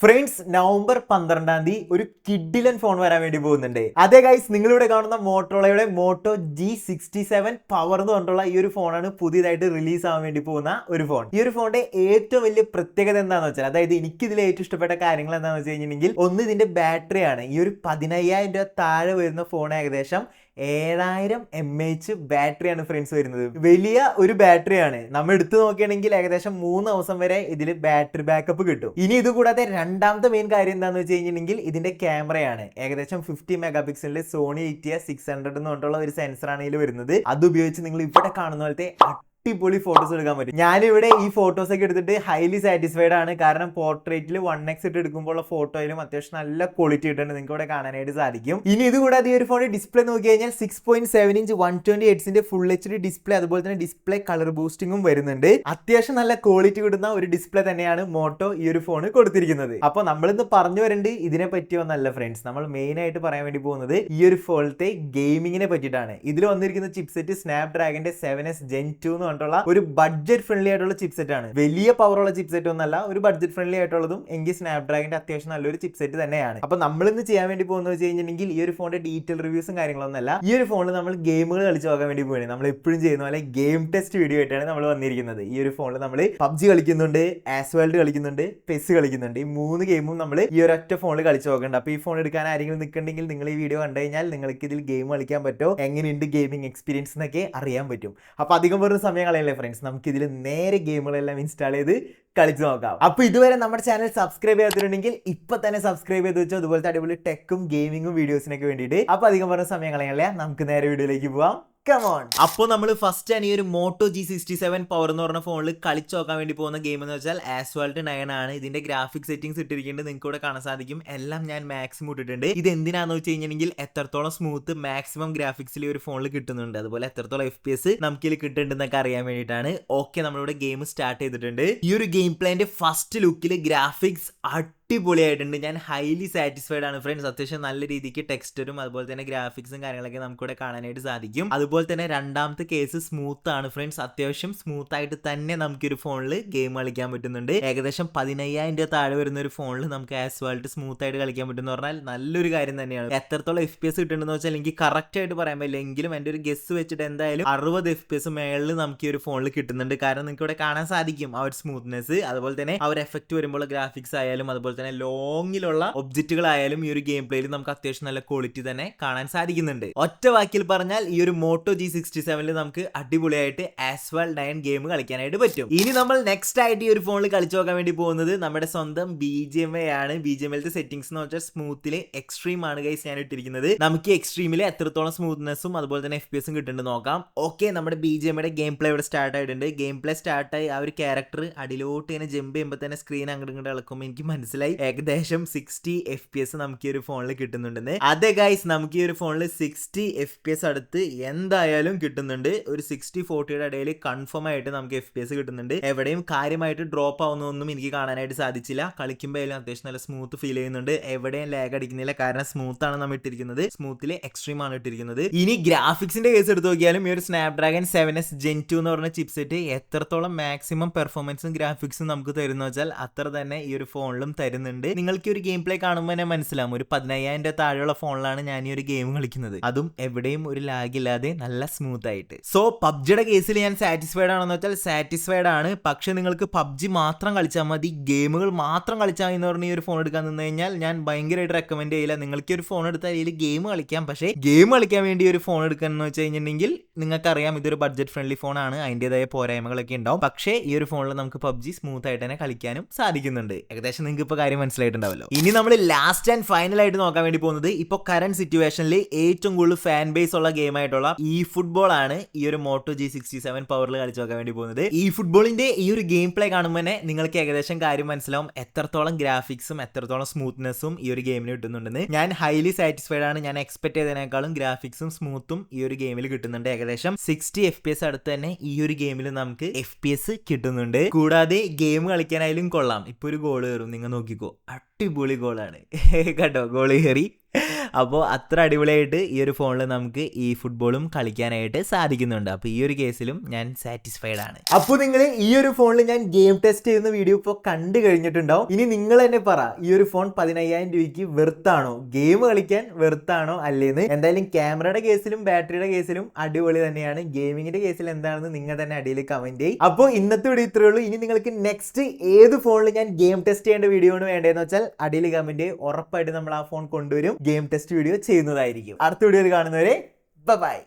Friends, November 12 ഒരു കിഡിലൻ phone വരാൻ വേണ്ടി പോകുന്നുണ്ട്. അതെ ഗൈസ്, നിങ്ങളിവിടെ കാണുന്ന മോട്ടോറോളയുടെ മോട്ടോ G67 പവർ എന്ന് പറഞ്ഞിട്ടുള്ള ഈ ഒരു ഫോണാണ് പുതിയതായിട്ട് റിലീസ് ആവാൻ വേണ്ടി പോകുന്ന ഒരു ഫോൺ. ഈ ഒരു ഫോണിന്റെ ഏറ്റവും വലിയ പ്രത്യേകത എന്താണെന്ന് വെച്ചാൽ, അതായത് എനിക്ക് ഇതിൽ ഏറ്റവും ഇഷ്ടപ്പെട്ട കാര്യങ്ങൾ എന്താണെന്ന് വെച്ച് കഴിഞ്ഞിട്ടുണ്ടെങ്കിൽ, ഒന്ന് ഇതിന്റെ ബാറ്ററിയാണ്. ഈ ഒരു 15,000 രൂപ താഴെ വരുന്ന ഫോൺ ഏകദേശം 7000 mAh ബാറ്ററിയാണ് ഫ്രണ്ട്സ് വരുന്നത്. വലിയ ഒരു ബാറ്ററിയാണ്. നമ്മൾ എടുത്തു നോക്കുകയാണെങ്കിൽ ഏകദേശം 3 ദിവസം വരെ ഇതിൽ ബാറ്ററി ബാക്കപ്പ് കിട്ടും. ഇനി ഇത് കൂടാതെ രണ്ടാമത്തെ മെയിൻ കാര്യം എന്താണെന്ന് വെച്ച് കഴിഞ്ഞിട്ടുണ്ടെങ്കിൽ ഇതിന്റെ ക്യാമറയാണ്. ഏകദേശം 50 മെഗാ പിക്സലിന്റെ സോണി ETS600 എന്ന് പറഞ്ഞിട്ടുള്ള ഒരു സെൻസറാണ് ഇതിൽ വരുന്നത്. അത് ഉപയോഗിച്ച് നിങ്ങൾ ഇവിടെ കാണുന്ന പോലത്തെ അടിപൊളി ഫോട്ടോസ് എടുക്കാൻ പറ്റും. ഞാനിവിടെ ഈ ഫോട്ടോസ് ഒക്കെ എടുത്തിട്ട് ഹൈലി സാറ്റിസ്ഫൈഡ് ആണ്. കാരണം പോർട്രേറ്റിൽ 1x ഇട്ട് എടുക്കുമ്പോൾ ഫോട്ടോയിലും അത്യാവശ്യം നല്ല ക്വാളിറ്റി കിട്ടുന്നുണ്ട്. നിങ്ങൾക്ക് ഇവിടെ കാണാനായിട്ട് സാധിക്കും. ഇനി ഇത് കൂടാതെ ഈ ഒരു ഫോണിന്റെ ഡിസ്പ്ലേ നോക്കി കഴിഞ്ഞാൽ 6.7 inch 120Hz full HD display, അതുപോലെ തന്നെ ഡിസ്പ്ലേ കളർ ബൂസ്റ്റിംഗും വരുന്നുണ്ട്. അത്യാവശ്യം നല്ല ക്വാളിറ്റി കിട്ടുന്ന ഒരു ഡിസ്പ്ലേ തന്നെയാണ് മോട്ടോ ഈ ഒരു ഫോൺ കൊടുത്തിരിക്കുന്നത്. അപ്പോൾ നമ്മളിന്ന് പറഞ്ഞു വരേണ്ടത് ഇതിനെ പറ്റിയൊന്നല്ല ഫ്രണ്ട്സ്. നമ്മൾ മെയിൻ ആയിട്ട് പറയാൻ വേണ്ടി പോകുന്നത് ഈ ഒരു ഫോണിലത്തെ ഗെയിമിങ്ങിനെ പറ്റിയിട്ടാണ്. ഇതിൽ വന്നിരിക്കുന്ന ചിപ്സെറ്റ് സ്നാപ്ഡ്രാഗന്റെ 7S Gen 2 ഒരു ബഡ്ജറ്റ് ഫ്രണ്ട്ലി ആയിട്ടുള്ള ചിപ്സെറ്റ് ആണ്. വലിയ പവറുള്ള ചിപ്സെറ്റ് ഒന്നല്ല, ഒരു ബഡ്ജറ്റ് ഫ്രണ്ട്ലി ആയിട്ടുള്ളതും എങ്കിൽ സ്നാപ്ഡ്രാഗന്റെ അത്യാവശ്യം നല്ലൊരു ചിപ്സെറ്റ് തന്നെയാണ്. അപ്പൊ നമ്മൾ ഇന്ന് ചെയ്യാൻ വേണ്ടി പോകുന്നത് വെച്ച് കഴിഞ്ഞിട്ടുണ്ടെങ്കിൽ ഈ ഒരു ഫോണിന്റെ ഡീറ്റെയിൽ റിവ്യൂസും കാര്യങ്ങളൊന്നല്ല. ഈ ഒരു ഫോണിൽ നമ്മൾ ഗെയിമുകൾ കളിച്ച് നോക്കാൻ വേണ്ടി പോവുകയാണ്. നമ്മൾ എപ്പോഴും ചെയ്യുന്ന പോലെ ഗെയിം ടെസ്റ്റ് വീഡിയോ ആയിട്ടാണ് നമ്മൾ വന്നിരിക്കുന്നത്. ഈ ഒരു ഫോണിൽ നമ്മൾ PUBG കളിക്കുന്നുണ്ട്, ആസ്വാൾഡ് കളിക്കുന്നുണ്ട്, PES കളിക്കുന്നുണ്ട്. ഈ 3 ഗെയിമും നമ്മൾ ഈ ഒരു ഒറ്റ ഫോണിൽ കളിച്ച് നോക്കുന്നുണ്ട്. അപ്പൊ ഈ ഫോൺ എടുക്കാൻ ആരെങ്കിലും നിൽക്കുന്നുണ്ടെങ്കിൽ നിങ്ങൾ ഈ വീഡിയോ കണ്ടു കഴിഞ്ഞാൽ നിങ്ങൾക്ക് ഇതിൽ ഗെയിം കളിക്കാൻ പറ്റുമോ, എങ്ങനെയുണ്ട് ഗെയിമിംഗ് എക്സ്പീരിയൻസ് എന്നൊക്കെ അറിയാൻ പറ്റും. അപ്പൊ അധികം വരുന്ന സമയം കളയല്ലേ ഫ്രണ്ട്സ്, നമുക്ക് ഇതിൽ നേരെ ഗെയിമുകളെല്ലാം ഇൻസ്റ്റാൾ ചെയ്ത് കളിച്ചു നോക്കാം. അപ്പൊ ഇതുവരെ നമ്മുടെ ചാനൽ സബ്സ്ക്രൈബ് ചെയ്തിട്ടുണ്ടെങ്കിൽ ഇപ്പൊ തന്നെ സബ്സ്ക്രൈബ് ചെയ്ത് വെച്ചോ, അതുപോലത്തെ അടിപൊളി ടെക്കും ഗെയിമിങ്ങും വീഡിയോസിനൊക്കെ വേണ്ടിയിട്ട്. അപ്പൊ അധികം പറഞ്ഞ സമയം കളയല്ലേ, നമുക്ക് നേരെ വീഡിയോയിലേക്ക് പോവാം. അപ്പോൾ നമ്മൾ ഫസ്റ്റ് ആണ് ഈ ഒരു മോട്ടോ G67 പവർ എന്ന് പറഞ്ഞ ഫോണിൽ കളിച്ചു നോക്കാൻ വേണ്ടി പോകുന്ന ഗെയിം എന്ന് വെച്ചാൽ ആസ്വാൾട്ട് 9 ആണ്. ഇതിന്റെ ഗ്രാഫിക് സെറ്റിംഗ്സ് ഇട്ടിരിക്കുന്നത് നിങ്ങൾക്ക് ഇവിടെ കാണാൻ സാധിക്കും. എല്ലാം ഞാൻ മാക്സിമം ഇട്ടിട്ടുണ്ട്. ഇത് എന്തിനാന്ന് വെച്ച് കഴിഞ്ഞിട്ടുണ്ടെങ്കിൽ എത്രത്തോളം സ്മൂത്ത് മാക്സിമം ഗ്രാഫിക്സിൽ ഒരു ഫോണിൽ കിട്ടുന്നുണ്ട്, അതുപോലെ എത്രത്തോളം FPS നമുക്ക് ഇതിൽ കിട്ടുന്നുണ്ടെന്നൊക്കെ അറിയാൻ വേണ്ടിയിട്ടാണ്. ഓക്കെ, നമ്മളിവിടെ ഗെയിം സ്റ്റാർട്ട് ചെയ്തിട്ടുണ്ട്. ഈ ഒരു ഗെയിം പ്ലേന്റെ ഫസ്റ്റ് ലുക്കിൽ ഗ്രാഫിക്സ് അടിപൊളിയായിട്ടുണ്ട്. ഞാൻ ഹൈലി സാറ്റിസ്ഫൈഡ് ആണ് ഫ്രണ്ട്സ്. അത്യാവശ്യം നല്ല രീതിക്ക് ടെക്സ്ചറും അതുപോലെ തന്നെ ഗ്രാഫിക്സും കാര്യങ്ങളൊക്കെ നമുക്കിവിടെ കാണാനായിട്ട് സാധിക്കും. അതുപോലെ തന്നെ രണ്ടാമത്തെ കേസ് സ്മൂത്ത് ആണ് ഫ്രണ്ട്സ്. അത്യാവശ്യം സ്മൂത്ത് ആയിട്ട് തന്നെ നമുക്ക് ഒരു ഫോണിൽ ഗെയിം കളിക്കാൻ പറ്റുന്നുണ്ട്. ഏകദേശം 15,000 രൂപ താഴെ വരുന്ന ഒരു ഫോണിൽ നമുക്ക് ആസ്വാൾട്ട് സ്മൂത്ത് ആയിട്ട് കളിക്കാൻ പറ്റുമെന്ന് പറഞ്ഞാൽ നല്ലൊരു കാര്യം തന്നെയാണ്. എത്രത്തോളം FPS കിട്ടുന്നുണ്ടെന്ന് വെച്ചാൽ എനിക്ക് കറക്റ്റ് ആയിട്ട് പറയാൻ പറ്റില്ല, എങ്കിലും എൻ്റെ ഒരു ഗസ് വെച്ചിട്ട് എന്തായാലും 60 FPS മേളിൽ നമുക്ക് ഈ ഒരു ഫോണിൽ കിട്ടുന്നുണ്ട്. കാരണം നിങ്ങൾക്ക് ഇവിടെ കാണാൻ സാധിക്കും ആ ഒരു സ്മൂത്ത്നെസ്, അതുപോലെ തന്നെ ആ ഒരു എഫക്റ്റ് വരുമ്പോൾ ഗ്രാഫിക്സ് ആയാലും അതുപോലെ തന്നെ ലോങ്ങിലുള്ള ഒബ്ജക്റ്റുകളായാലും ഈ ഒരു ഗെയിം പ്ലേയിൽ നമുക്ക് അത്യാവശ്യം നല്ല ക്വാളിറ്റി തന്നെ കാണാൻ സാധിക്കുന്നുണ്ട്. ഒറ്റ വാക്കിൽ പറഞ്ഞാൽ ഈ ഒരു മോട്ടോ G67 നമുക്ക് അടിപൊളിയായിട്ട് ആസ്വാൾട്ട് 9 ഗെയിം കളിക്കാനായിട്ട് പറ്റും. ഇനി നമ്മൾ നെക്സ്റ്റ് ആയിട്ട് ഈ ഒരു ഫോണിൽ കളിച്ചു നോക്കാൻ വേണ്ടി പോകുന്നത് നമ്മുടെ സ്വന്തം BGMI ആണ്. BGMIലത്തെ സെറ്റിംഗ്സ് എന്ന് വെച്ചാൽ സ്മൂത്തില് എക്സ്ട്രീം ആണ് ഗൈസ് ഞാൻ ഇട്ടിരിക്കുന്നത്. നമുക്ക് എക്സ്ട്രീമിൽ എത്രത്തോളം സ്മൂത്ത്നെസ്സും അതുപോലെ തന്നെ FPSഉം കിട്ടുന്നുണ്ട് നോക്കാം. ഓക്കെ, നമ്മുടെ BGMIയുടെ ഗെയിം പ്ലേ ഇവിടെ സ്റ്റാർട്ട് ആയിട്ടുണ്ട്. ഗെയിം പ്ലേ സ്റ്റാർട്ടായി ആ ഒരു ക്യാരക്ടർ അടിയിലോട്ട് ഇങ്ങനെ ജമ്പ് ചെയ്യുമ്പോൾ തന്നെ സ്ക്രീൻ അങ്ങോട്ട് ഇങ്ങോട്ട് ഇളക്കുമ്പോൾ എനിക്ക് മനസ്സിലായി ഏകദേശം 60 FPS നമുക്ക് ഈ ഒരു ഫോണിൽ കിട്ടുന്നുണ്ടെന്ന്. അതെ ഗൈസ്, നമുക്ക് ഈ ഒരു ഫോണിൽ 60 FPS അടുത്ത് എന്തായാലും കിട്ടുന്നുണ്ട്. ഒരു 60-40യുടെ ഇടയിൽ കൺഫേം ആയിട്ട് നമുക്ക് FPS കിട്ടുന്നുണ്ട്. എവിടെയും കാര്യമായിട്ട് ഡ്രോപ്പ് ആവുന്നൊന്നും എനിക്ക് കാണാനായിട്ട് സാധിച്ചില്ല. കളിക്കുമ്പോഴും അത്യാവശ്യം നല്ല സ്മൂത്ത് ഫീൽ ചെയ്യുന്നുണ്ട്. എവിടെയും ലാഗ് അടിക്കുന്നില്ല, കാരണം സ്മൂത്ത് ആണ് നമ്മൾ ഇട്ടിരിക്കുന്നത്. സ്മൂത്തില് എക്സ്ട്രീം ആണ് ഇട്ടിരിക്കുന്നത്. ഇനി ഗ്രാഫിക്സിന്റെ കേസ് എടുത്ത് നോക്കിയാലും ഈ ഒരു സ്നാപ്ഡ്രാഗൺ 7S Gen 2 എന്ന് പറഞ്ഞ ചിപ്സെറ്റ് എത്രത്തോളം മാക്സിമം പെർഫോമൻസും ഗ്രാഫിക്സും നമുക്ക് തരുന്ന വെച്ചാൽ അത്ര തന്നെ ഈ ഒരു ഫോണിലും തരുന്നുണ്ട്. നിങ്ങൾക്ക് ഒരു ഗെയിം പ്ലേ കാണുമ്പോൾ തന്നെ മനസ്സിലാവും, ഒരു 15,000 രൂപ താഴെയുള്ള ഫോണിലാണ് ഞാൻ ഈ ഒരു ഗെയിം കളിക്കുന്നത്, അതും എവിടെയും ഒരു ലാഗ് ഇല്ലാതെ നല്ല സ്മൂത്ത് ആയിട്ട്. സോ പബ്ജിയുടെ കേസിൽ ഞാൻ സാറ്റിസ്ഫൈഡ് ആണെന്ന് വെച്ചാൽ സാറ്റിസ്ഫൈഡ് ആണ്. പക്ഷെ നിങ്ങൾക്ക് PUBG മാത്രം കളിച്ചാൽ മതി, ഗെയിമുകൾ മാത്രം കളിച്ചാൽ മതി എന്ന് പറഞ്ഞ് ഈ ഒരു ഫോൺ എടുക്കാൻ നിന്ന് കഴിഞ്ഞാൽ ഞാൻ ഭയങ്കരമായിട്ട് റെക്കമെൻഡ് ചെയ്യില്ല. നിങ്ങൾക്ക് ഒരു ഫോൺ എടുത്താൽ ഇതിൽ ഗെയിം കളിക്കാം, പക്ഷേ ഗെയിം കളിക്കാൻ വേണ്ടി ഒരു ഫോൺ എടുക്കാന്ന് വെച്ച് കഴിഞ്ഞിട്ടുണ്ടെങ്കിൽ നിങ്ങൾക്കറിയാം ഇതൊരു ബഡ്ജറ്റ് ഫ്രണ്ട്ലി ഫോണാണ്, അതിൻ്റെതായ പോരായ്മകളൊക്കെ ഉണ്ടാവും. പക്ഷേ ഈ ഒരു ഫോണിൽ നമുക്ക് PUBG സ്മൂത്ത് ആയിട്ട് തന്നെ കളിക്കാനും സാധിക്കുന്നുണ്ട്. ഏകദേശം നിങ്ങൾക്ക് ഇപ്പോൾ കാര്യം മനസ്സിലായിട്ടുണ്ടാവല്ലോ. ഇനി നമ്മൾ ലാസ്റ്റ് ആൻഡ് ഫൈനൽ ആയിട്ട് നോക്കാൻ വേണ്ടി പോകുന്നത് ഇപ്പോൾ കറന്റ് സിറ്റുവേഷനിൽ ഏറ്റവും കൂടുതൽ ഫാൻ ബേസ് ഉള്ള ഗെയിം ആയിട്ടുള്ള ഫുട്ബോൾ ആണ് ഈ ഒരു മോട്ടോ G67 പവറിൽ കളിച്ചു നോക്കാൻ വേണ്ടി പോകുന്നത്. ഫുട്ബോളിന്റെ ഈ ഒരു ഗെയിം പ്ലേ കാണുമ്പോൾ തന്നെ നിങ്ങൾക്ക് ഏകദേശം കാര്യം മനസ്സിലാവും എത്രത്തോളം ഗ്രാഫിക്സും എത്രത്തോളം സ്മൂത്ത്നെസ്സും ഈ ഒരു ഗെയിമിന് കിട്ടുന്നുണ്ടെന്ന്. ഞാൻ ഹൈലി സാറ്റിസ്ഫൈഡ് ആണ്. ഞാൻ എക്സ്പെക്ട് ചെയ്തതിനേക്കാളും ഗ്രാഫിക്സും സ്മൂത്തും ഈ ഒരു ഗെയിമിൽ കിട്ടുന്നുണ്ട്. ഏകദേശം 60 FPS അടുത്ത് തന്നെ ഈ ഒരു ഗെയിമിൽ നമുക്ക് FPS കിട്ടുന്നുണ്ട്. കൂടാതെ ഗെയിം കളിക്കാനായാലും കൊള്ളാം. ഇപ്പൊ ഒരു ഗോൾ കയറും, നിങ്ങൾ നോക്കിക്കോ, അടിപൊളി ഗോളാണ് കേട്ടോ. ഗോൾ കയറി അപ്പോൾ അത്ര അടിപൊളിയായിട്ട് ഈ ഒരു ഫോണിൽ നമുക്ക് ഈ ഫുട്ബോളും കളിക്കാനായിട്ട് സാധിക്കുന്നുണ്ട്. അപ്പോൾ ഈ ഒരു കേസിലും ഞാൻ സാറ്റിസ്ഫൈഡ് ആണ്. അപ്പോൾ നിങ്ങൾ ഈ ഒരു ഫോണിൽ ഞാൻ ഗെയിം ടെസ്റ്റ് ചെയ്യുന്ന വീഡിയോ ഇപ്പോൾ കണ്ടു കഴിഞ്ഞിട്ടുണ്ടാവും. ഇനി നിങ്ങൾ തന്നെ പറ, ഈ ഒരു ഫോൺ 15,000 രൂപയ്ക്ക് വെർത്താണോ, ഗെയിം കളിക്കാൻ വെർത്താണോ അല്ലേന്ന്. എന്തായാലും ക്യാമറയുടെ കേസിലും ബാറ്ററിയുടെ കേസിലും അടിപൊളി തന്നെയാണ്. ഗെയിമിങ്ങിന്റെ കേസിൽ എന്താണെന്ന് നിങ്ങൾ തന്നെ അടിയിൽ കമന്റ് ചെയ്യും. അപ്പോൾ ഇന്നത്തെ വീഡിയോ ഇത്രയേ ഉള്ളൂ. ഇനി നിങ്ങൾക്ക് നെക്സ്റ്റ് ഏത് ഫോണിൽ ഞാൻ ഗെയിം ടെസ്റ്റ് ചെയ്യേണ്ട വീഡിയോ ആണ് വേണ്ടതെന്ന് വെച്ചാൽ അടിയിൽ കമന്റ് ചെയ്യും. ഉറപ്പായിട്ട് നമ്മൾ ആ ഫോൺ കൊണ്ടുവരും, ഗെയിം ടെസ്റ്റ് വീഡിയോ ചെയ്യുന്നതായിരിക്കും. അടുത്ത വീഡിയോയിൽ കാണുന്നവരെ ബൈ.